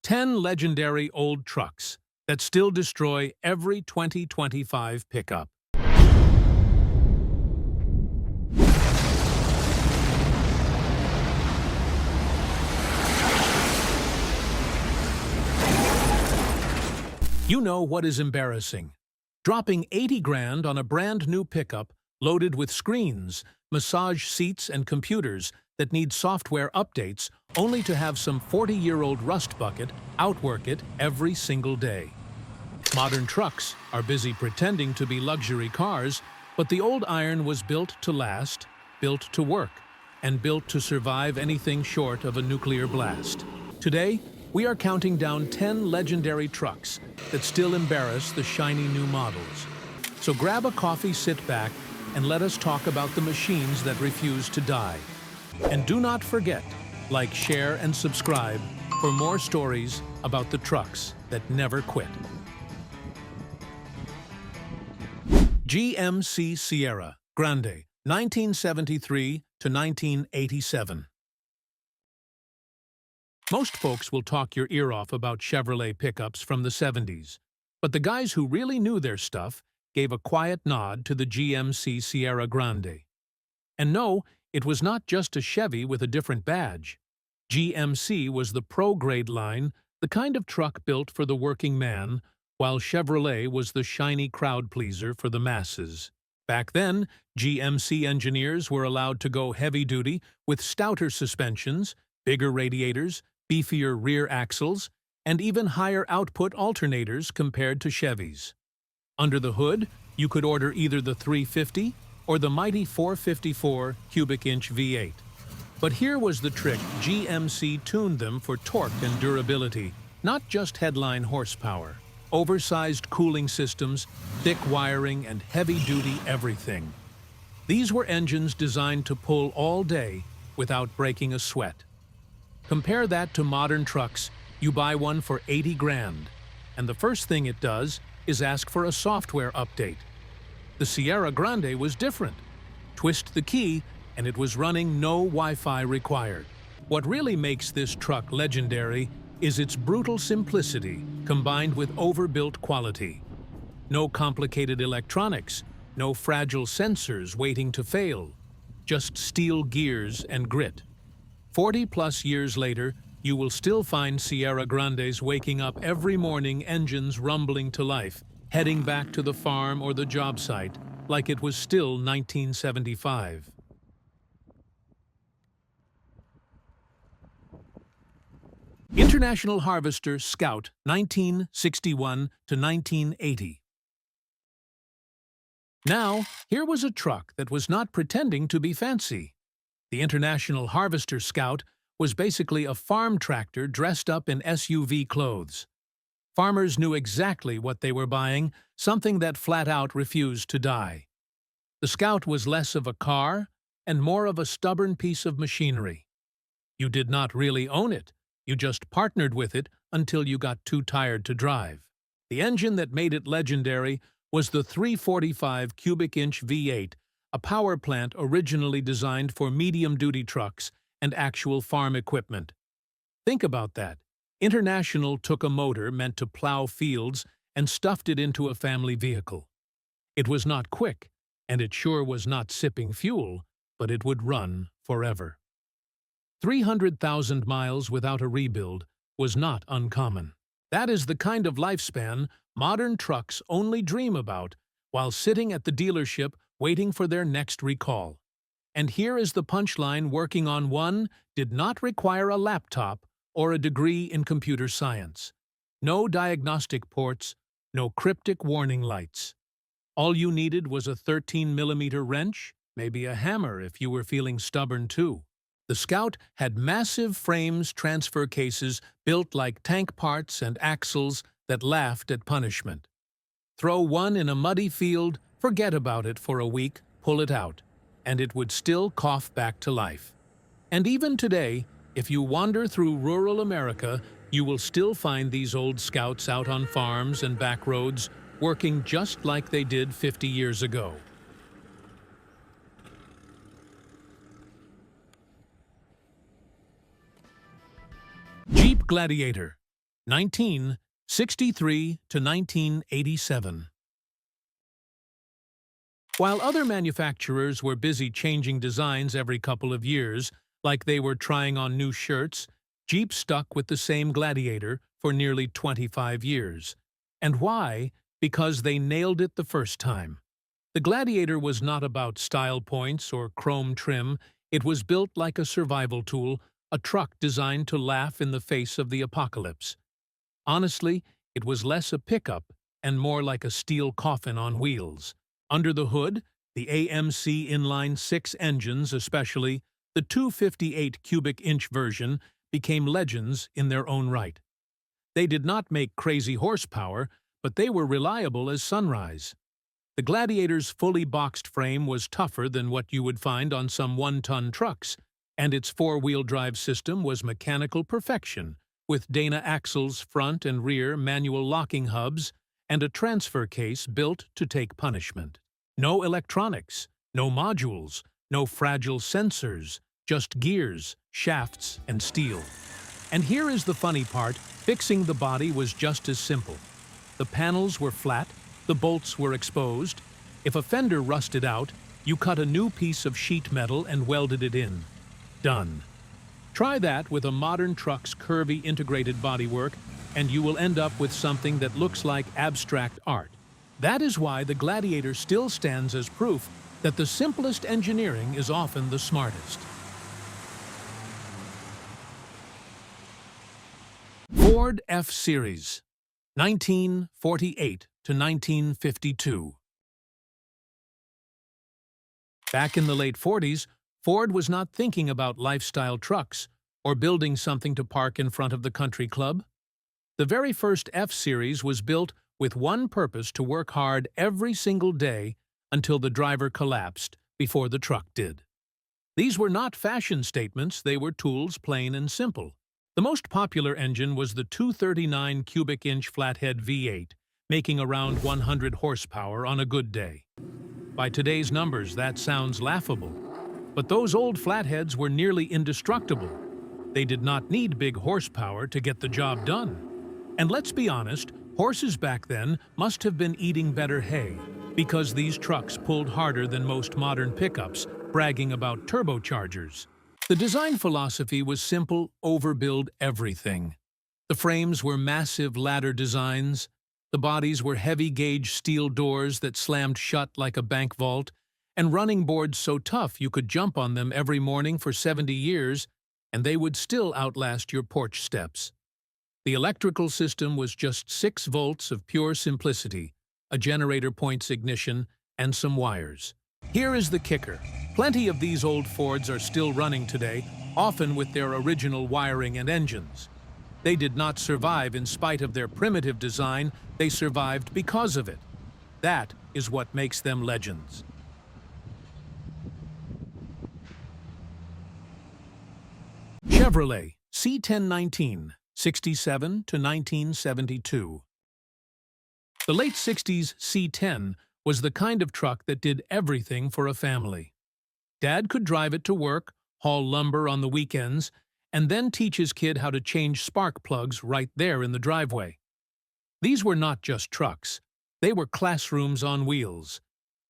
10 legendary old trucks that still destroy every 2025 pickup. You know what is embarrassing? Dropping 80 grand on a brand new pickup loaded with screens, massage seats, and computers that need software updates only to have some 40-year-old rust bucket outwork it every single day. Modern trucks are busy pretending to be luxury cars, but the old iron was built to last, built to work, and built to survive anything short of a nuclear blast. Today, we are counting down 10 legendary trucks that still embarrass the shiny new models. So grab a coffee, sit back, and let us talk about the machines that refuse to die. And do not forget, like, share, and subscribe for more stories about the trucks that never quit. GMC Sierra Grande, 1973 to 1987. Most folks will talk your ear off about Chevrolet pickups from the 70s, but the guys who really knew their stuff gave a quiet nod to the GMC Sierra Grande. And no, it was not just a Chevy with a different badge. GMC was the pro-grade line, the kind of truck built for the working man, while Chevrolet was the shiny crowd pleaser for the masses. Back then, GMC engineers were allowed to go heavy-duty with stouter suspensions, bigger radiators, beefier rear axles, and even higher output alternators compared to Chevys. Under the hood, you could order either the 350 or the mighty 454 cubic inch V8. But here was the trick: GMC tuned them for torque and durability, not just headline horsepower. Oversized cooling systems, thick wiring, and heavy-duty everything. These were engines designed to pull all day without breaking a sweat. Compare that to modern trucks. You buy one for 80 grand, and the first thing it does is ask for a software update. The Sierra Grande was different. Twist the key, and it was running no Wi-Fi required. What really makes this truck legendary is its brutal simplicity combined with overbuilt quality. No complicated electronics, no fragile sensors waiting to fail, just steel gears and grit. 40-plus years later, you will still find Sierra Grandes waking up every morning, engines rumbling to life, heading back to the farm or the job site like it was still 1975. International Harvester Scout, 1961 to 1980. Now, here was a truck that was not pretending to be fancy. The International Harvester Scout was basically a farm tractor dressed up in SUV clothes. Farmers knew exactly what they were buying, something that flat out refused to die. The Scout was less of a car and more of a stubborn piece of machinery. You did not really own it. You just partnered with it until you got too tired to drive. The engine that made it legendary was the 345 cubic inch V8, a power plant originally designed for medium-duty trucks and actual farm equipment. Think about that. International took a motor meant to plow fields and stuffed it into a family vehicle. It was not quick, and it sure was not sipping fuel, but it would run forever. 300,000 miles without a rebuild was not uncommon. That is the kind of lifespan modern trucks only dream about while sitting at the dealership waiting for their next recall. And here is the punchline: working on one did not require a laptop or a degree in computer science. No diagnostic ports, no cryptic warning lights. All you needed was a 13mm wrench, maybe a hammer if you were feeling stubborn too. The Scout had massive frames, transfer cases built like tank parts, and axles that laughed at punishment. Throw one in a muddy field, forget about it for a week, pull it out, and it would still cough back to life. And even today, if you wander through rural America, you will still find these old Scouts out on farms and back roads, working just like they did 50 years ago. Jeep Gladiator, 1963 to 1987. While other manufacturers were busy changing designs every couple of years, like they were trying on new shirts, Jeep stuck with the same Gladiator for nearly 25 years. And why? Because they nailed it the first time. The Gladiator was not about style points or chrome trim. It was built like a survival tool, a truck designed to laugh in the face of the apocalypse. Honestly, it was less a pickup and more like a steel coffin on wheels. Under the hood, the AMC inline-six engines, especially the 258 cubic inch version, became legends in their own right. They did not make crazy horsepower, but they were reliable as sunrise. The Gladiator's fully boxed frame was tougher than what you would find on some one-ton trucks, and its four-wheel drive system was mechanical perfection, with Dana axles, front and rear manual locking hubs, and a transfer case built to take punishment. No electronics, no modules, no fragile sensors, just gears, shafts, and steel. And here is the funny part, fixing the body was just as simple. The panels were flat, the bolts were exposed. If a fender rusted out, you cut a new piece of sheet metal and welded it in. Done. Try that with a modern truck's curvy integrated bodywork, and you will end up with something that looks like abstract art. That is why the Gladiator still stands as proof that the simplest engineering is often the smartest. Ford F-Series, 1948 to 1952. Back in the late 40s, Ford was not thinking about lifestyle trucks or building something to park in front of the country club. The very first F-Series was built with one purpose: to work hard every single day until the driver collapsed before the truck did. These were not fashion statements, they were tools, plain and simple. The most popular engine was the 239 cubic inch flathead V8, making around 100 horsepower on a good day. By today's numbers, that sounds laughable. But those old flatheads were nearly indestructible. They did not need big horsepower to get the job done. And let's be honest, horses back then must have been eating better hay, because these trucks pulled harder than most modern pickups, bragging about turbochargers. The design philosophy was simple: overbuild everything. The frames were massive ladder designs. The bodies were heavy-gauge steel doors that slammed shut like a bank vault, and running boards so tough you could jump on them every morning for 70 years, and they would still outlast your porch steps. The electrical system was just 6 volts of pure simplicity, a generator points ignition, and some wires. Here is the kicker. Plenty of these old Fords are still running today, often with their original wiring and engines. They did not survive in spite of their primitive design, they survived because of it. That is what makes them legends. Chevrolet C1019, 67 to 1972. The late 60s C10 was the kind of truck that did everything for a family. Dad could drive it to work, haul lumber on the weekends, and then teach his kid how to change spark plugs right there in the driveway. These were not just trucks. They were classrooms on wheels.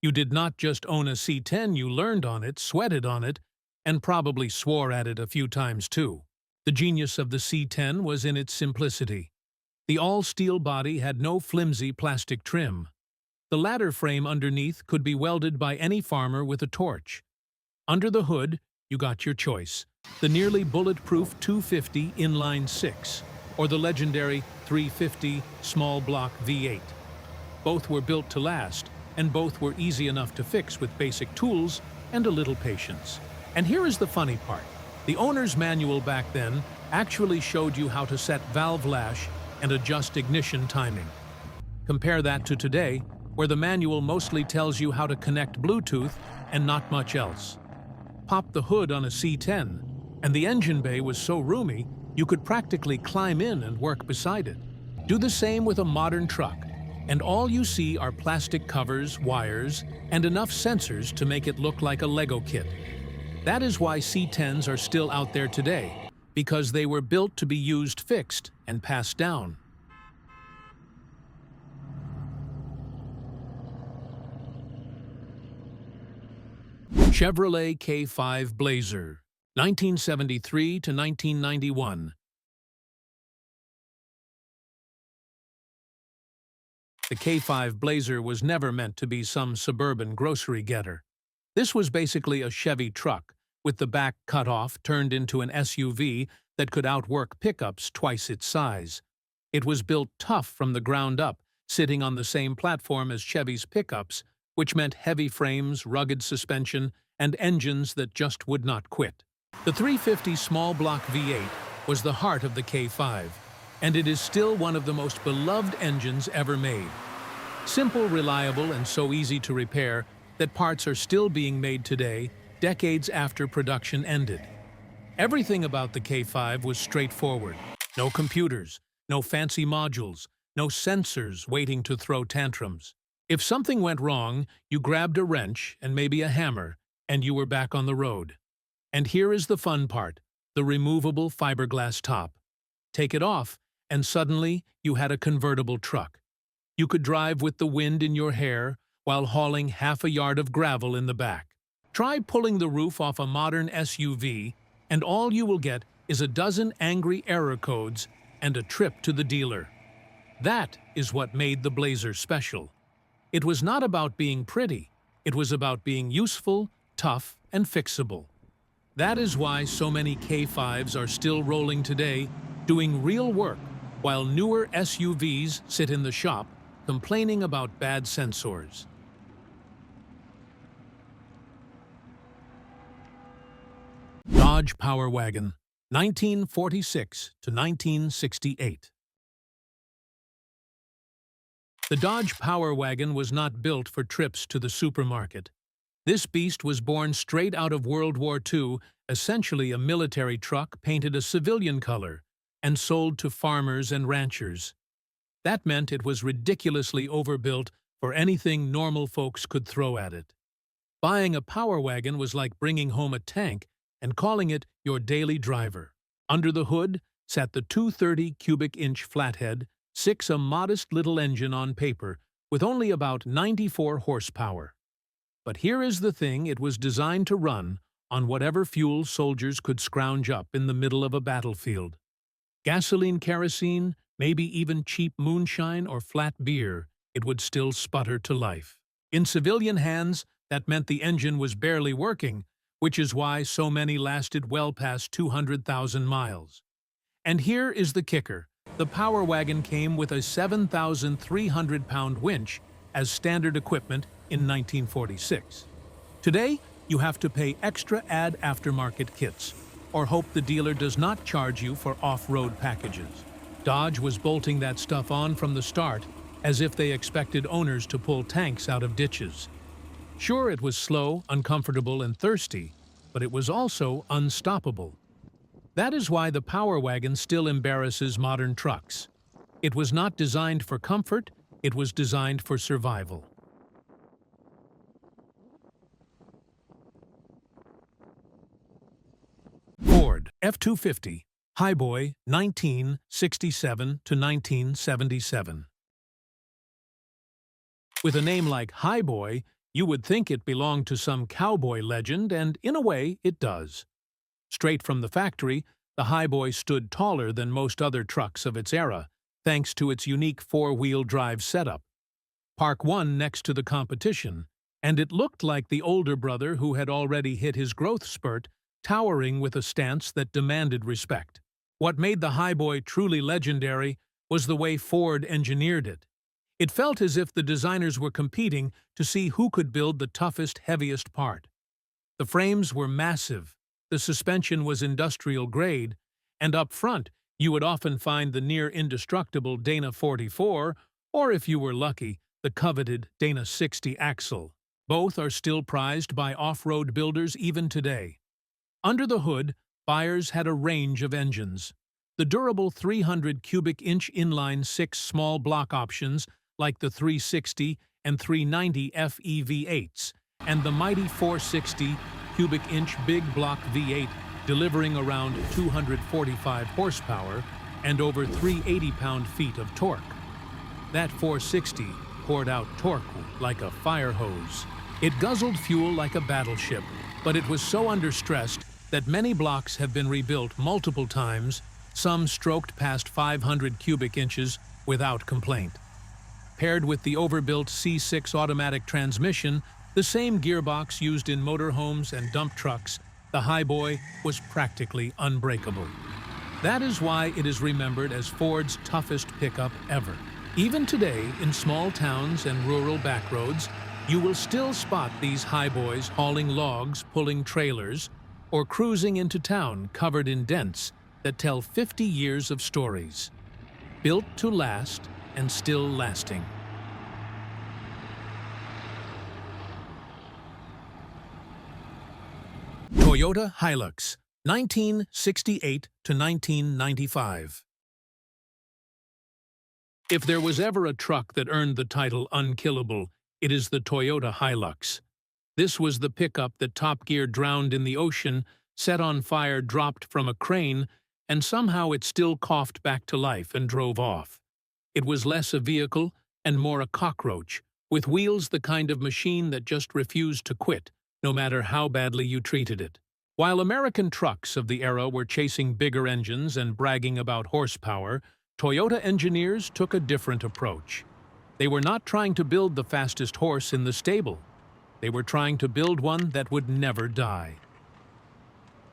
You did not just own a C10, you learned on it, sweated on it, and probably swore at it a few times too. The genius of the C10 was in its simplicity. The all-steel body had no flimsy plastic trim. The ladder frame underneath could be welded by any farmer with a torch. Under the hood, you got your choice: the nearly bulletproof 250 inline-six, or the legendary 350 small block V8. Both were built to last, and both were easy enough to fix with basic tools and a little patience. And here is the funny part. The owner's manual back then actually showed you how to set valve lash and adjust ignition timing. Compare that to today, where the manual mostly tells you how to connect Bluetooth and not much else. Pop the hood on a C10, and the engine bay was so roomy you could practically climb in and work beside it. Do the same with a modern truck, and all you see are plastic covers, wires, and enough sensors to make it look like a Lego kit. That is why C10s are still out there today, because they were built to be used fixed and passed down. Chevrolet K5 Blazer, 1973 to 1991. The K5 Blazer was never meant to be some suburban grocery getter. This was basically a Chevy truck, with the back cut off turned into an SUV that could outwork pickups twice its size. It was built tough from the ground up, sitting on the same platform as Chevy's pickups, which meant heavy frames, rugged suspension, and engines that just would not quit. The 350 small block V8 was the heart of the K5, and it is still one of the most beloved engines ever made. Simple, reliable, and so easy to repair that parts are still being made today, decades after production ended. Everything about the K5 was straightforward. No computers, no fancy modules, no sensors waiting to throw tantrums. If something went wrong, you grabbed a wrench and maybe a hammer, and you were back on the road. And here is the fun part, the removable fiberglass top. Take it off, and suddenly you had a convertible truck. You could drive with the wind in your hair while hauling half a yard of gravel in the back. Try pulling the roof off a modern SUV, and all you will get is a dozen angry error codes and a trip to the dealer. That is what made the Blazer special. It was not about being pretty. It was about being useful, tough, and fixable. That is why so many K5s are still rolling today, doing real work, while newer SUVs sit in the shop, complaining about bad sensors. Dodge Power Wagon, 1946 to 1968. The Dodge Power Wagon was not built for trips to the supermarket. This beast was born straight out of World War II, essentially a military truck painted a civilian color, and sold to farmers and ranchers. That meant it was ridiculously overbuilt for anything normal folks could throw at it. Buying a Power Wagon was like bringing home a tank and calling it your daily driver. Under the hood sat the 230 cubic inch flathead, a modest little engine on paper, with only about 94 horsepower. But here is the thing, it was designed to run on whatever fuel soldiers could scrounge up in the middle of a battlefield. Gasoline, kerosene, maybe even cheap moonshine or flat beer, it would still sputter to life. In civilian hands, that meant the engine was barely working, which is why so many lasted well past 200,000 miles. And here is the kicker. The Power Wagon came with a 7,300-pound winch as standard equipment in 1946. Today, you have to pay extra add aftermarket kits, or hope the dealer does not charge you for off-road packages. Dodge was bolting that stuff on from the start, as if they expected owners to pull tanks out of ditches. Sure, it was slow, uncomfortable, and thirsty, but it was also unstoppable. That is why the Power Wagon still embarrasses modern trucks. It was not designed for comfort, it was designed for survival. Ford F-250, Highboy, 1967 to 1977. With a name like Highboy, you would think it belonged to some cowboy legend, and in a way, it does. Straight from the factory, the Highboy stood taller than most other trucks of its era, thanks to its unique four-wheel drive setup. Park one next to the competition, and it looked like the older brother who had already hit his growth spurt, towering with a stance that demanded respect. What made the Highboy truly legendary was the way Ford engineered it. It felt as if the designers were competing to see who could build the toughest, heaviest part. The frames were massive, the suspension was industrial grade, and up front you would often find the near-indestructible Dana 44, or if you were lucky, the coveted Dana 60 axle. Both are still prized by off-road builders even today. Under the hood, buyers had a range of engines. The durable 300 cubic inch inline-six small block options like the 360 and 390 FE V8s, and the mighty 460 cubic inch big block V8 delivering around 245 horsepower and over 380 pound-feet of torque. That 460 poured out torque like a fire hose. It guzzled fuel like a battleship, but it was so understressed that many blocks have been rebuilt multiple times, some stroked past 500 cubic inches without complaint. Paired with the overbuilt C6 automatic transmission, the same gearbox used in motorhomes and dump trucks, the Highboy was practically unbreakable. That is why it is remembered as Ford's toughest pickup ever. Even today, in small towns and rural backroads, you will still spot these Highboys hauling logs, pulling trailers, or cruising into town covered in dents that tell 50 years of stories. Built to last and still lasting. Toyota Hilux, 1968 to 1995. If there was ever a truck that earned the title unkillable, it is the Toyota Hilux. This was the pickup that Top Gear drowned in the ocean, set on fire, dropped from a crane, and somehow it still coughed back to life and drove off. It was less a vehicle and more a cockroach, with wheels the kind of machine that just refused to quit, no matter how badly you treated it. While American trucks of the era were chasing bigger engines and bragging about horsepower, Toyota engineers took a different approach. They were not trying to build the fastest horse in the stable. They were trying to build one that would never die.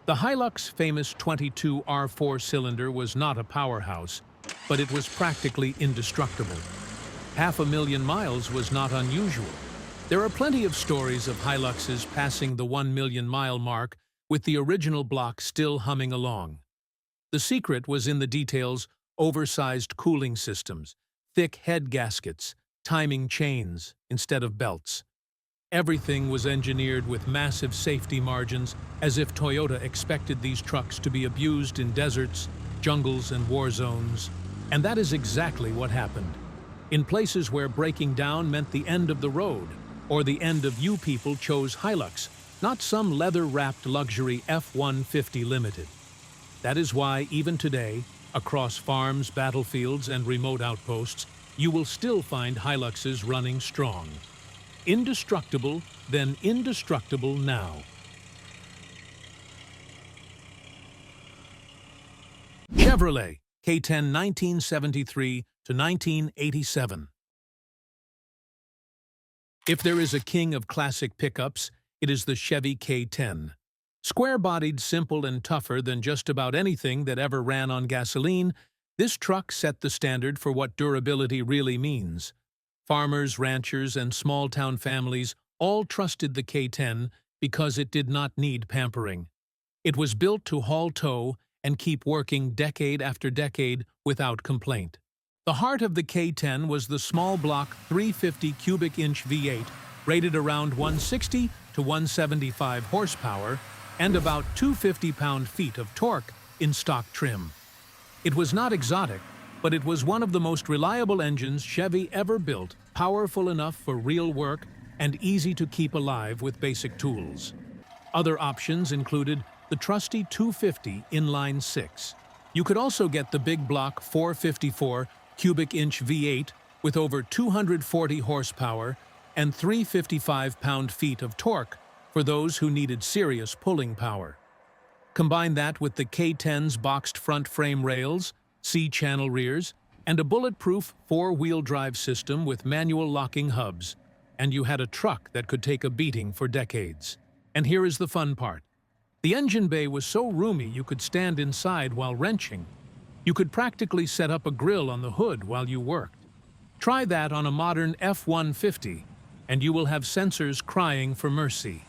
The Hilux famous 22 R4 cylinder was not a powerhouse, but it was practically indestructible. 500,000 miles was not unusual. There are plenty of stories of Hiluxes passing the 1 million mile mark with the original block still humming along. The secret was in the details: oversized cooling systems, thick head gaskets, timing chains instead of belts. Everything was engineered with massive safety margins, as if Toyota expected these trucks to be abused in deserts, jungles, and war zones. And that is exactly what happened. In places where breaking down meant the end of the road, or the end of you, people chose Hilux, not some leather-wrapped luxury F-150 Limited. That is why, even today, across farms, battlefields, and remote outposts, you will still find Hiluxes running strong. Indestructible, then indestructible now. Chevrolet K10, 1973 to 1987. If there is a king of classic pickups, it is the Chevy K10. Square-bodied, simple, and tougher than just about anything that ever ran on gasoline, this truck set the standard for what durability really means. Farmers, ranchers, and small-town families all trusted the K10 because it did not need pampering. It was built to haul tow and keep working decade after decade without complaint. The heart of the K10 was the small block 350 cubic inch V8, rated around 160 to 175 horsepower and about 250 pound-feet of torque in stock trim. It was not exotic, but it was one of the most reliable engines Chevy ever built, powerful enough for real work and easy to keep alive with basic tools. Other options included the trusty 250 inline 6. You could also get the big block 454 cubic inch V8 with over 240 horsepower and 355 pound-feet of torque for those who needed serious pulling power. Combine that with the K10's boxed front frame rails, C-channel rears, and a bulletproof four-wheel drive system with manual locking hubs, and you had a truck that could take a beating for decades. And here is the fun part. The engine bay was so roomy you could stand inside while wrenching. You could practically set up a grill on the hood while you worked. Try that on a modern F-150, and you will have sensors crying for mercy.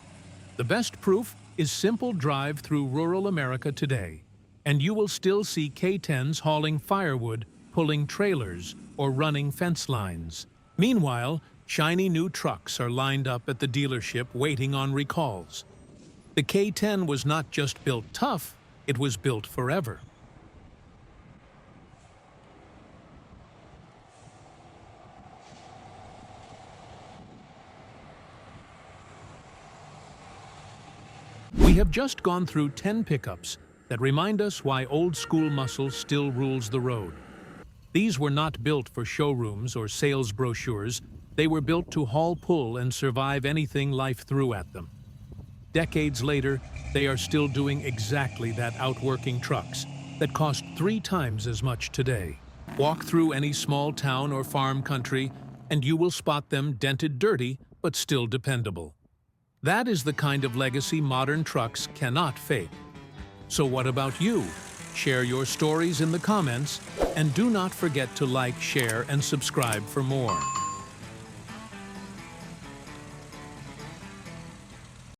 The best proof is simple drive through rural America today, and you will still see K10s hauling firewood, pulling trailers, or running fence lines. Meanwhile, shiny new trucks are lined up at the dealership waiting on recalls. The K10 was not just built tough, it was built forever. We have just gone through 10 pickups that remind us why old-school muscle still rules the road. These were not built for showrooms or sales brochures. They were built to haul, pull, and survive anything life threw at them. Decades later, they are still doing exactly that, outworking trucks that cost 3 times as much today. Walk through any small town or farm country, and you will spot them dented, dirty, but still dependable. That is the kind of legacy modern trucks cannot fake. So what about you? Share your stories in the comments, and do not forget to like, share, and subscribe for more.